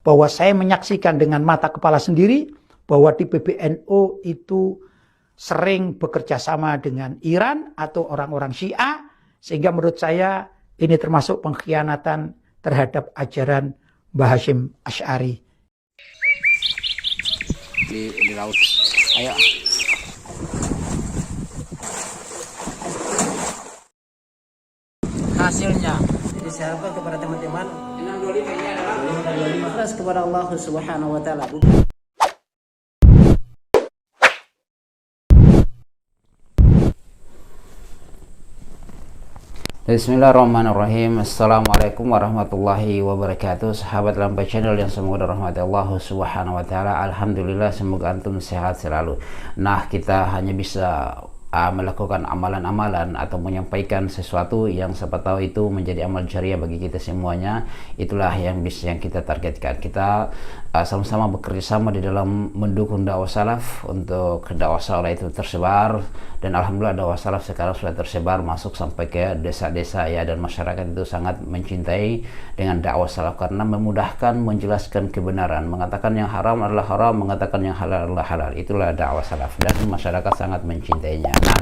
bahwa saya menyaksikan dengan mata kepala sendiri bahwa di PBNU itu sering bekerja sama dengan Iran atau orang-orang Syiah, sehingga menurut saya ini termasuk pengkhianatan terhadap ajaran Mbah Hasyim Asy'ari. Di laut. Ayo. Hasilnya disarankan kepada teman-teman 625 ini adalah ikhlas kepada Allah Subhanahu wa taala. Bismillahirrahmanirrahim. Assalamualaikum warahmatullahi wabarakatuh. Sahabat Lampai Channel yang semoga dirahmati Allah Subhanahu wa taala. Alhamdulillah, semoga antum sehat selalu. Nah, kita hanya bisa melakukan amalan-amalan atau menyampaikan sesuatu yang siapa tahu itu menjadi amal jariah bagi kita semuanya. Itulah yang kita targetkan. Kita sama-sama bekerja sama di dalam mendukung dakwah salaf untuk dakwah salaf itu tersebar, dan alhamdulillah dakwah salaf sekarang sudah tersebar masuk sampai ke desa-desa ya, dan masyarakat itu sangat mencintai dengan dakwah salaf karena memudahkan menjelaskan kebenaran, mengatakan yang haram adalah haram, mengatakan yang halal adalah halal. Itulah dakwah salaf dan masyarakat sangat mencintainya. Nah,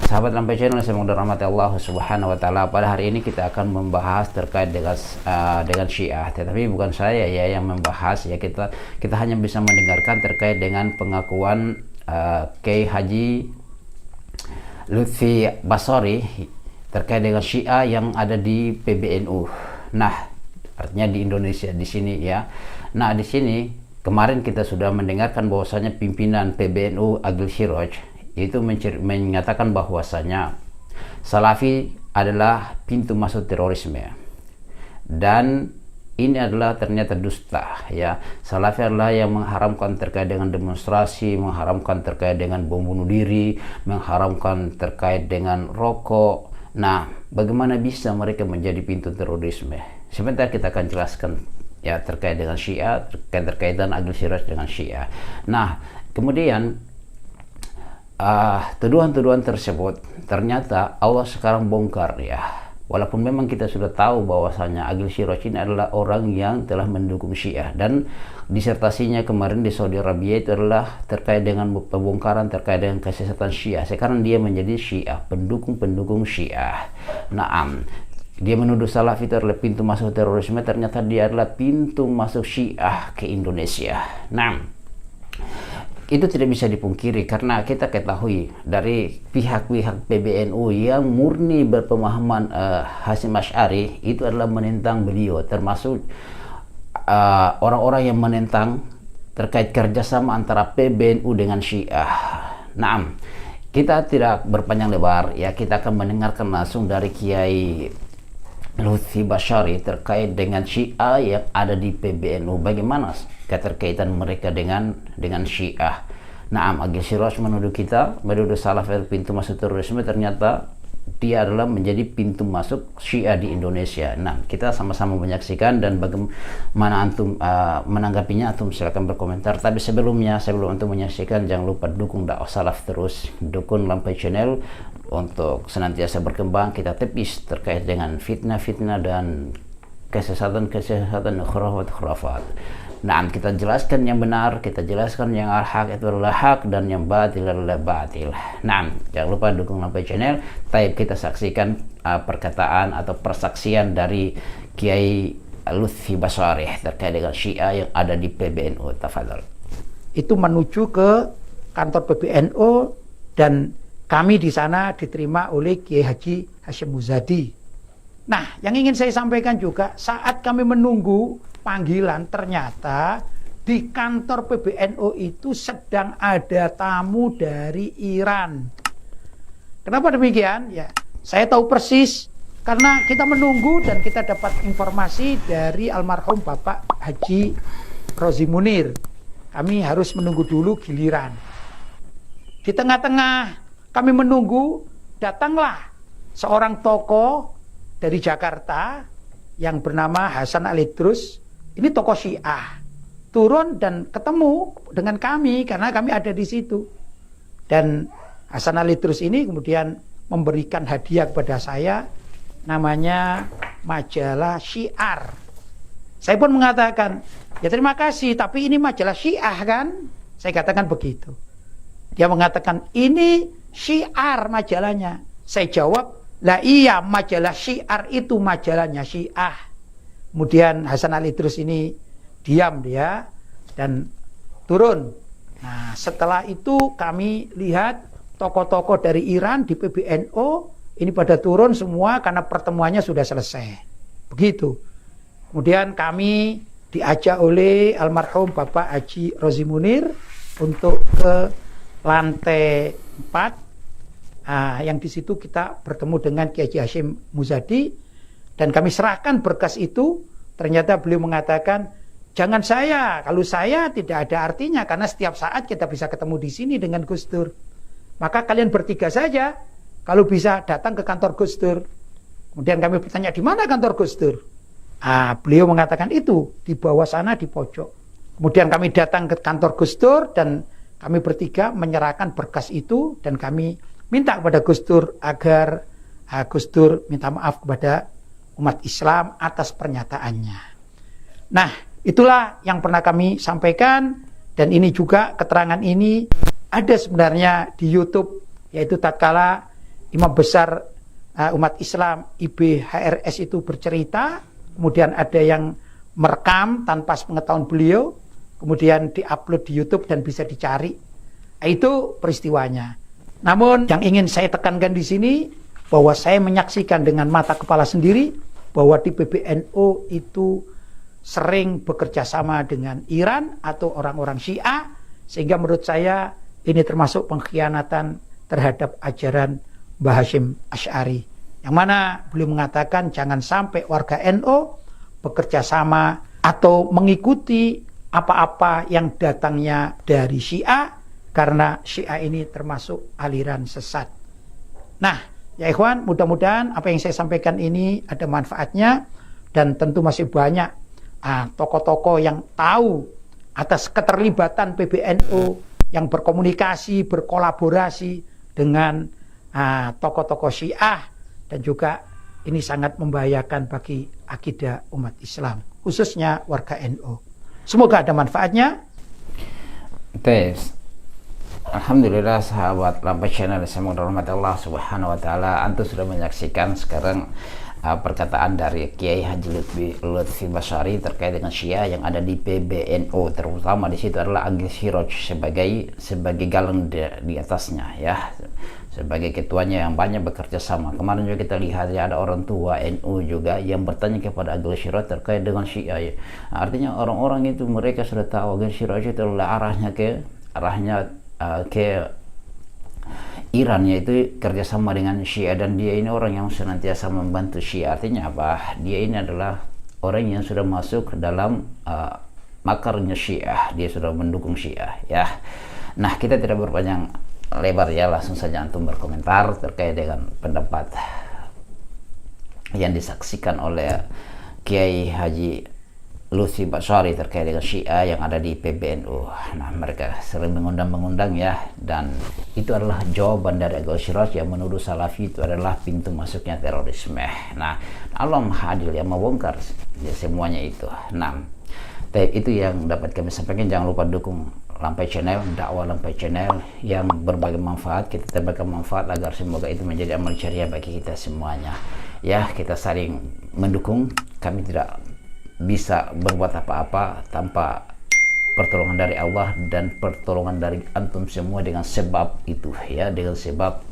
sahabat Lampai Channel yang semoga dirahmati Allah Subhanahu wa taala, pada hari ini kita akan membahas terkait dengan Syiah, tetapi bukan saya ya yang membahas ya, kita hanya bisa mendengarkan terkait dengan pengakuan Kiai Haji Lutfi Basori terkait dengan Syiah yang ada di PBNU. Nah, artinya di Indonesia di sini ya. Nah, di sini kemarin kita sudah mendengarkan bahwasanya pimpinan PBNU Agil Siroj itu menyatakan bahwasanya Salafi adalah pintu masuk terorisme, dan ini adalah ternyata dusta ya. Salafi adalah yang mengharamkan terkait dengan demonstrasi, mengharamkan terkait dengan bom bunuh diri, mengharamkan terkait dengan rokok. Nah, bagaimana bisa mereka menjadi pintu terorisme? Sebentar kita akan jelaskan ya terkait dengan Syiah, terkaitan Agil Siraj dengan Syiah. Nah, kemudian tuduhan-tuduhan tersebut ternyata Allah sekarang bongkar ya. Walaupun memang kita sudah tahu bahwasanya Agil Siraj ini adalah orang yang telah mendukung Syiah, dan disertasinya kemarin di Saudi Arabia itu adalah terkait dengan pembongkaran terkait dengan kesesatan Syiah. Sekarang dia menjadi Syiah, pendukung Syiah. Naam, dia menuduh salaf itu adalah pintu masuk terorisme, ternyata dia adalah pintu masuk Syiah ke Indonesia. Naam, itu tidak bisa dipungkiri karena kita ketahui dari pihak-pihak PBNU yang murni berpemahaman Hasyim Asy'ari itu adalah menentang beliau, termasuk orang-orang yang menentang terkait kerjasama antara PBNU dengan Syiah. Nah, kita tidak berpanjang lebar ya, kita akan mendengarkan langsung dari Kiai Lutfi Basori terkait dengan Syiah yang ada di PBNU, bagaimana keterkaitan mereka dengan Syiah. Naam, Agil Siraj menuduh salaf pintu masuk terorisme, ternyata dia adalah menjadi pintu masuk Syiah di Indonesia. Nah, kita sama-sama menyaksikan, dan bagaimana antum menanggapinya, antum silakan berkomentar. Tapi sebelum antum menyaksikan, jangan lupa dukung dakwah salaf terus, dukung Lampai Channel untuk senantiasa berkembang. Kita tepis terkait dengan fitnah-fitnah dan kesesatan khurafat. Nah, kita jelaskan yang benar, kita jelaskan yang hak itu adalah hak, dan yang batil adalah batil. Nah, jangan lupa dukung Lampai Channel. Kita saksikan perkataan atau persaksian dari Kiai Lutfi Basori terkait dengan Syiah yang ada di PBNU. Tafadhol. Itu menuju ke kantor PBNU, dan kami di sana diterima oleh Kiai Haji Hasyim Muzadi. Nah, yang ingin saya sampaikan juga, saat kami menunggu panggilan, ternyata di kantor PBNU itu sedang ada tamu dari Iran. Kenapa demikian? Ya, saya tahu persis karena kita menunggu dan kita dapat informasi dari almarhum Bapak Haji Rozi Munir. Kami harus menunggu dulu giliran. Di tengah-tengah kami menunggu, datanglah seorang tokoh dari Jakarta yang bernama Hasan Al-Idrus. Ini tokoh Syiah, turun dan ketemu dengan kami karena kami ada di situ. Dan Hasan Al-Idrus ini kemudian memberikan hadiah kepada saya, namanya majalah Syiar. Saya pun mengatakan, ya terima kasih, tapi ini majalah Syiah kan? Saya katakan begitu. Dia mengatakan, ini syiar majalahnya. Saya jawab, lah iya, majalah syiar itu majalahnya Syiah. Kemudian Hasan Ali Idrus ini diam dia dan turun. Nah, setelah itu kami lihat tokoh-tokoh dari Iran di PBNU ini pada turun semua karena pertemuannya sudah selesai. Begitu. Kemudian kami diajak oleh almarhum Bapak Haji Rozi Munir untuk ke lantai 4, yang di situ kita bertemu dengan Kiai Haji Hashim Muzadi dan kami serahkan berkas itu. Ternyata beliau mengatakan, jangan saya, kalau saya tidak ada artinya karena setiap saat kita bisa ketemu di sini dengan Gus Dur. Maka kalian bertiga saja kalau bisa datang ke kantor Gus Dur. Kemudian kami bertanya, di mana kantor Gus Dur? Beliau mengatakan itu di bawah sana di pojok. Kemudian kami datang ke kantor Gus Dur dan kami bertiga menyerahkan berkas itu dan kami minta kepada Gus Dur agar Gus Dur minta maaf kepada umat Islam atas pernyataannya. Nah, itulah yang pernah kami sampaikan dan ini juga keterangan ini ada sebenarnya di YouTube, yaitu tatkala Imam Besar umat Islam IBHRS itu bercerita, kemudian ada yang merekam tanpa pengetahuan beliau, kemudian diupload di YouTube dan bisa dicari. Itu peristiwanya. Namun yang ingin saya tekankan di sini bahwa saya menyaksikan dengan mata kepala sendiri bahwa di PBNU itu sering bekerja sama dengan Iran atau orang-orang Syiah, sehingga menurut saya ini termasuk pengkhianatan terhadap ajaran Mbah Hasyim Asy'ari, yang mana beliau mengatakan jangan sampai warga NU bekerja sama atau mengikuti apa-apa yang datangnya dari Syiah, karena Syiah ini termasuk aliran sesat. Nah, ya ikhwan, mudah-mudahan apa yang saya sampaikan ini ada manfaatnya dan tentu masih banyak tokoh-tokoh yang tahu atas keterlibatan PBNU yang berkomunikasi, berkolaborasi dengan tokoh-tokoh Syiah, dan juga ini sangat membahayakan bagi akidah umat Islam, khususnya warga NU. Semoga ada manfaatnya. Alhamdulillah sahabat Lampai Channel, semoga rahmat Allah Subhanahu wa taala, antum sudah menyaksikan sekarang perkataan dari Kiai Haji Lutfi Basyari terkait dengan Syiah yang ada di PBNU, terutama di situ adalah Agil Siraj sebagai galang di atasnya, ya, sebagai ketuanya yang banyak bekerja sama. Kemarin juga kita lihat ya, ada orang tua NU juga yang bertanya kepada Agil Siraj terkait dengan Syiah, ya. Artinya orang-orang itu mereka sudah tahu Agil Siraj itu adalah arahnya ke Iran, yaitu kerjasama dengan Syiah, dan dia ini orang yang senantiasa membantu Syiah. Artinya apa? Dia ini adalah orang yang sudah masuk ke dalam makarnya Syiah, dia sudah mendukung Syiah, ya. Nah, kita tidak berpanjang lebar ya, langsung saja antum berkomentar terkait dengan pendapat yang disaksikan oleh Kiai Haji Lutfi Basyari terkait dengan Syiah yang ada di PBNU. Nah, mereka sering mengundang ya, dan itu adalah jawaban dari Agil Siraj yang menuduh Salafi itu adalah pintu masuknya terorisme. Nah, Allah Maha Adil yang membongkar ya semuanya itu. Nah, itu yang dapat kami sampaikan. Jangan lupa dukung Lampai Channel, dakwah Lampai Channel yang berbagai manfaat. Kita tebarkan manfaat agar semoga itu menjadi amal jariah bagi kita semuanya. Ya, kita saling mendukung. Kami tidak bisa berbuat apa-apa tanpa pertolongan dari Allah dan pertolongan dari antum semua, dengan sebab itu ya, dengan sebab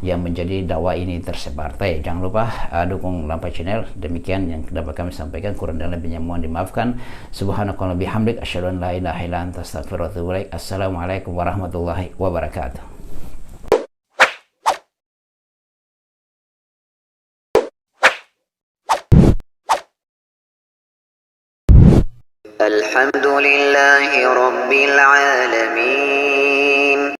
yang menjadi dakwah ini tersebar. Jangan lupa dukung Lampai Channel. Demikian yang dapat kami sampaikan, kurang dan lebihnya mohon dimaafkan. Subhanakallah bihamdik, asyhadu an la ilaha illa anta, astaghfiruka wa atubu ilaik. Assalamualaikum warahmatullahi wabarakatuh. الحمد لله رب العالمين